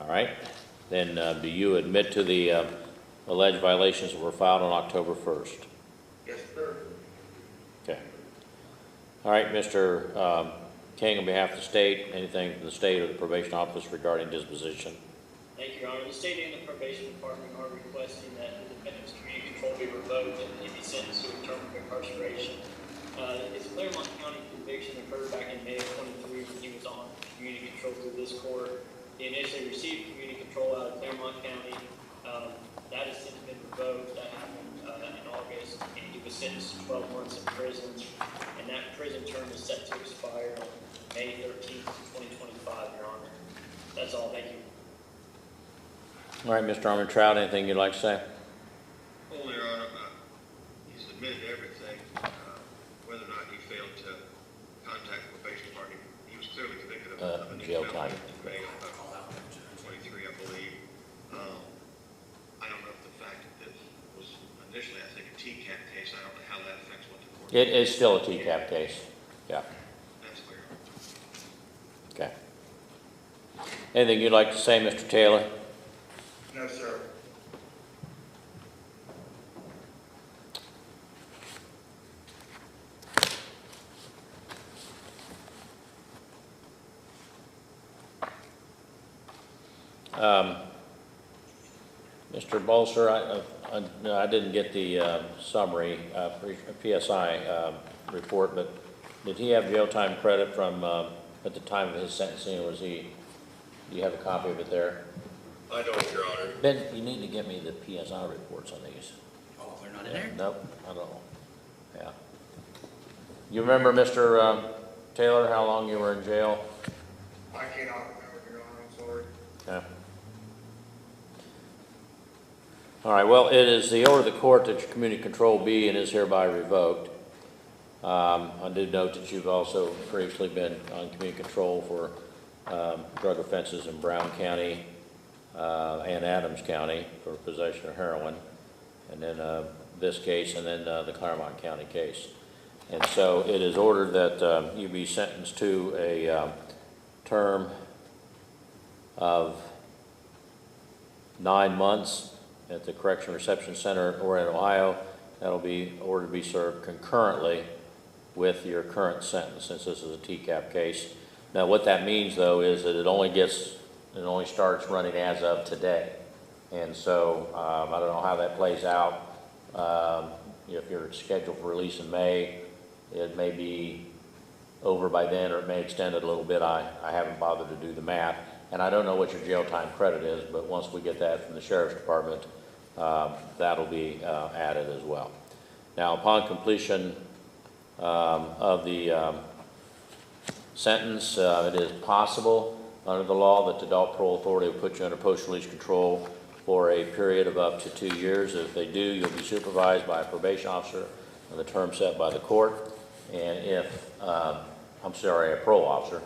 All right. Then do you admit to the alleged violations that were filed on October 1st? Yes, sir. Okay. All right, Mr. King, on behalf of the state, anything from the state or the probation office regarding disposition? Thank you, Your Honor. The state and the probation department are requesting that the defendant's community control be revoked and he be sentenced to a term of incarceration. His Claremont County conviction occurred back in May of 23 when he was on community control through this court. He initially received community control out of Claremont County. That has since been revoked. That happened in August, and he was sentenced to 12 months in prison. And that prison term is set to expire on May 13th, 2025, Your Honor. That's all. Thank you. All right, Mr. Armentrout, anything you'd like to say? Well, Your Honor, he's admitted everything. Whether or not he failed to contact the probation department, he was clearly convicted of a jail time. In May of 23, I believe. I don't know if the fact that this was initially, I think, a TCAP case. I don't know how that affects what the court. It is still a TCAP case. Yeah. That's clear. Okay. Anything you'd like to say, Mr. Taylor? No, sir. Mr. Bolser, I didn't get the summary PSI report, but did he have jail time credit from at the time of his sentencing, or was he? Do you have a copy of it there? I don't, Your Honor. Ben, you need to get me the PSI reports on these. Oh, they're not in there? Nope, I don't know. Yeah. You remember, Mr. Taylor, how long you were in jail? I cannot remember, Your Honor. I'm sorry. Yeah. All right, well, it is the order of the court that your community control be and is hereby revoked. I do note that you've also previously been on community control for drug offenses in Brown County and Adams County for possession of heroin, and then this case, and then the Claremont County case. And so it is ordered that you be sentenced to a term of 9 months at the Correction Reception Center or in Ohio. That'll be ordered to be served concurrently with your current sentence, since this is a TCAP case. Now, what that means, though, is that it only starts running as of today. And so I don't know how that plays out. If you're scheduled for release in May, it may be over by then, or it may extend it a little bit. I haven't bothered to do the math. And I don't know what your jail time credit is, but once we get that from the Sheriff's Department, that'll be added as well. Now, upon completion of the sentence, it is possible under the law that the Adult Parole Authority will put you under post-release control for a period of up to 2 years. If they do, you'll be supervised by a probation officer on the term set by the court. And if, a parole officer.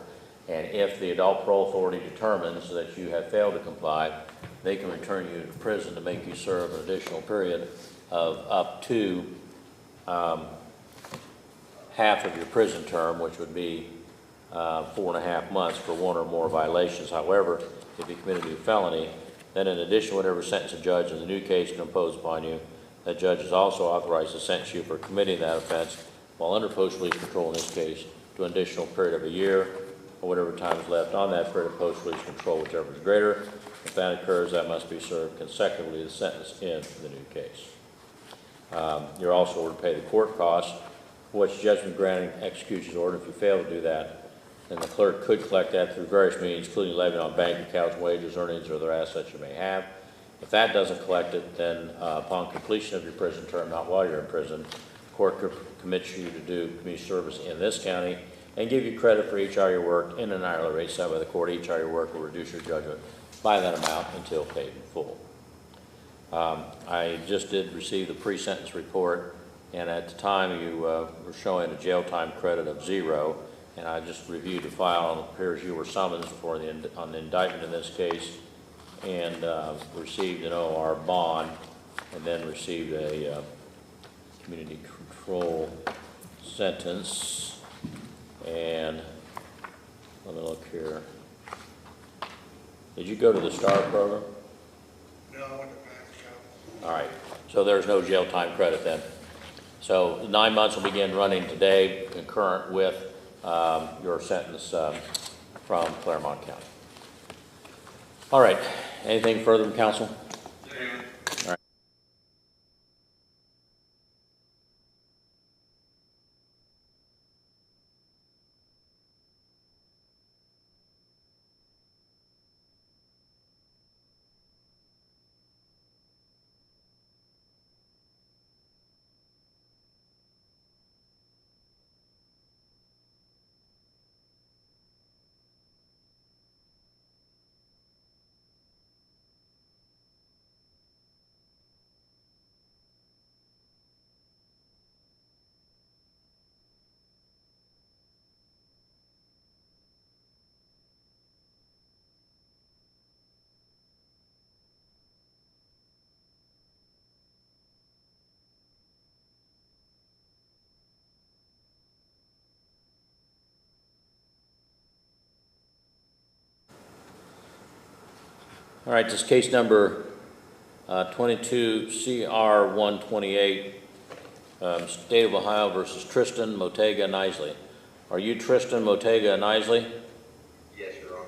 And if the Adult Parole Authority determines that you have failed to comply, they can return you to prison to make you serve an additional period of up to half of your prison term, which would be 4.5 months for one or more violations. However, if you commit a new felony, then in addition to whatever sentence a judge in the new case can impose upon you, that judge is also authorized to sentence you for committing that offense while under post-release control in this case to an additional period of a year, or whatever time is left on that period of post-release control, whichever is greater. If that occurs, that must be served consecutively to the sentence in the new case. You're also ordered to pay the court costs for which judgment granting execution is ordered. If you fail to do that, then the clerk could collect that through various means, including levying on bank accounts, wages, earnings, or other assets you may have. If that doesn't collect it, then upon completion of your prison term, not while you're in prison, the court could commit you to do community service in this county and give you credit for each hour you worked in an hourly rate set by the court. Each hour you work will reduce your judgment by that amount until paid in full. I just did receive the pre-sentence report, and at the time you were showing a jail time credit of 0, and I just reviewed the file, and it appears you were summoned for on the indictment in this case, and received an OR bond, and then received a community control sentence. And let me look here. Did you go to the STAR program? No, I went to Pasco. All right, so there's no jail time credit then. So 9 months will begin running today, concurrent with your sentence from Claremont County. All right, anything further from council? All right. All right, this case number 22 CR 128, State of Ohio versus Tristan Motega Nisley. Are you Tristan Motega Nisley? Yes, Your Honor.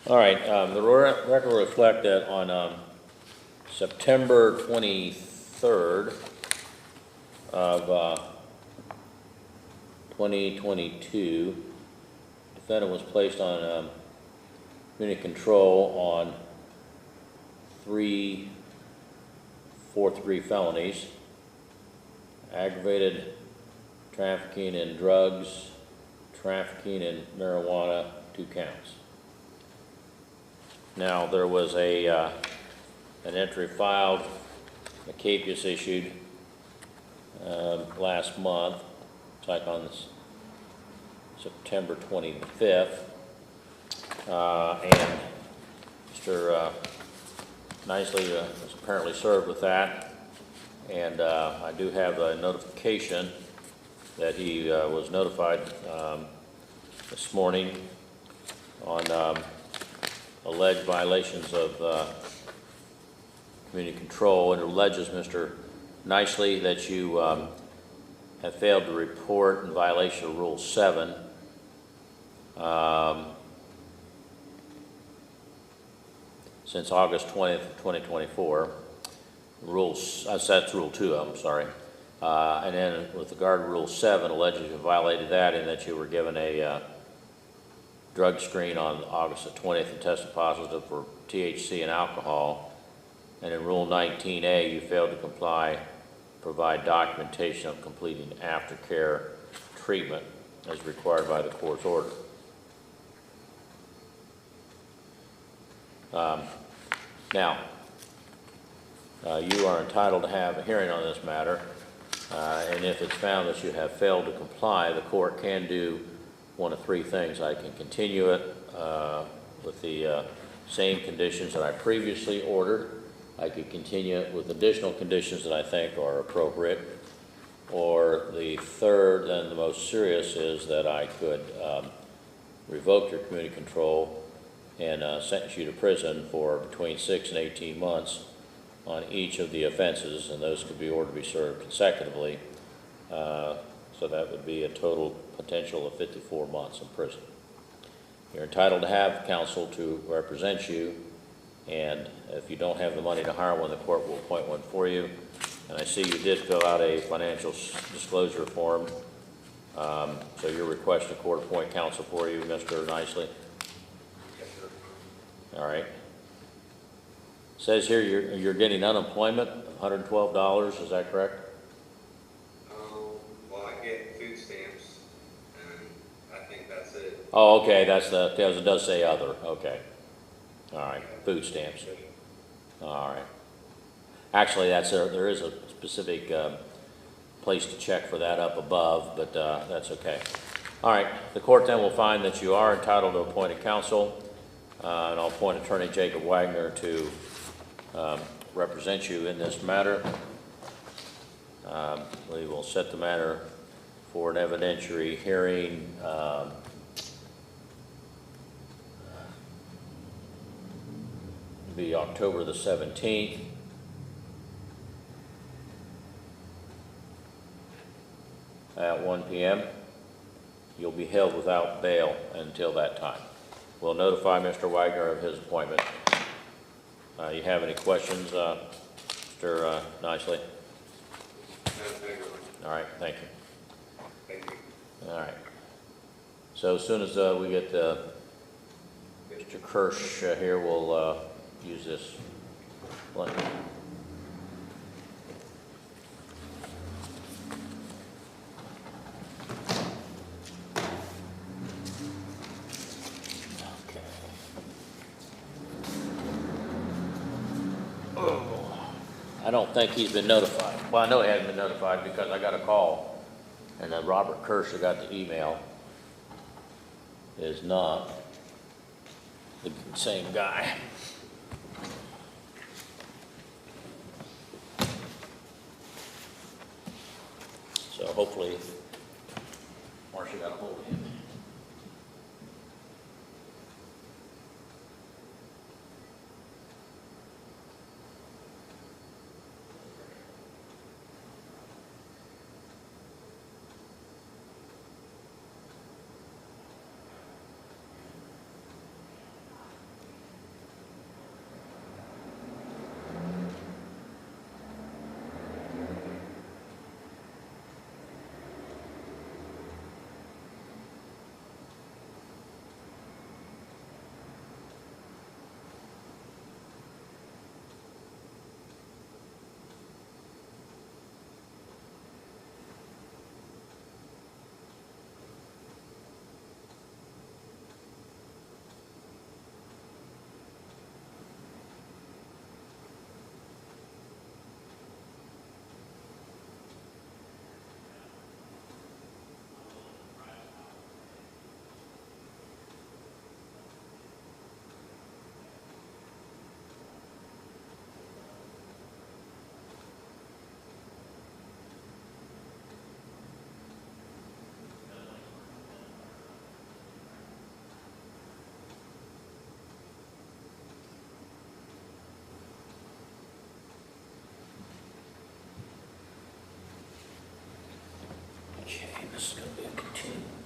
All right, the record will reflect that on September 23rd of 2022, defendant was placed on community control on 3 4-3 felonies, aggravated trafficking in drugs, trafficking in marijuana, 2 counts. Now, there was an entry filed, a capias issued last month, it's like on September 25th, and Mr. Nisley was apparently served with that, and I do have a notification that he was notified this morning on alleged violations of community control, and it alleges, Mr. Nisley, that you have failed to report in violation of Rule 7 since August 20th, 2024. That's Rule 2, I'm sorry. And then with regard to Rule 7, alleges you violated that in that you were given a drug screen on August the 20th and tested positive for THC and alcohol. And in Rule 19A, you failed to provide documentation of completing aftercare treatment as required by the court's order. Now, you are entitled to have a hearing on this matter, and if it's found that you have failed to comply, the court can do one of 3 things. I can continue it with the same conditions that I previously ordered. I could continue it with additional conditions that I think are appropriate. Or the third and the most serious is that I could revoke your community control and sentence you to prison for between 6 and 18 months on each of the offenses, and those could be ordered to be served consecutively. So that would be a total potential of 54 months in prison. You're entitled to have counsel to represent you, and if you don't have the money to hire one, the court will appoint one for you. And I see you did fill out a financial disclosure form, so you're requesting the court appoint counsel for you, Mr. Nisley? Yes, sir. All right. Says here you're getting unemployment of $112, is that correct? Well, I get food stamps, and I think that's it. Oh, okay, it does say other, okay. All right, food stamps. All right. Actually, there is a specific place to check for that up above, but that's okay. All right, the court then will find that you are entitled to appointed counsel, and I'll appoint Attorney Jacob Wagner to represent you in this matter. We will set the matter for an evidentiary hearing be October the 17th. At 1 p.m. You'll be held without bail until that time. We'll notify Mr. Wagner of his appointment. You have any questions, Mr. Nicely? No, thank you. All right, thank you. Thank you. All right. So as soon as we get Mr. Kirsch here, we'll use this blank. I don't think he's been notified. Well, I know he hasn't been notified because I got a call, and Robert Kirsch who got the email is not the same guy. So hopefully Marcia got a hold of him. Okay, this is going to be a continuation.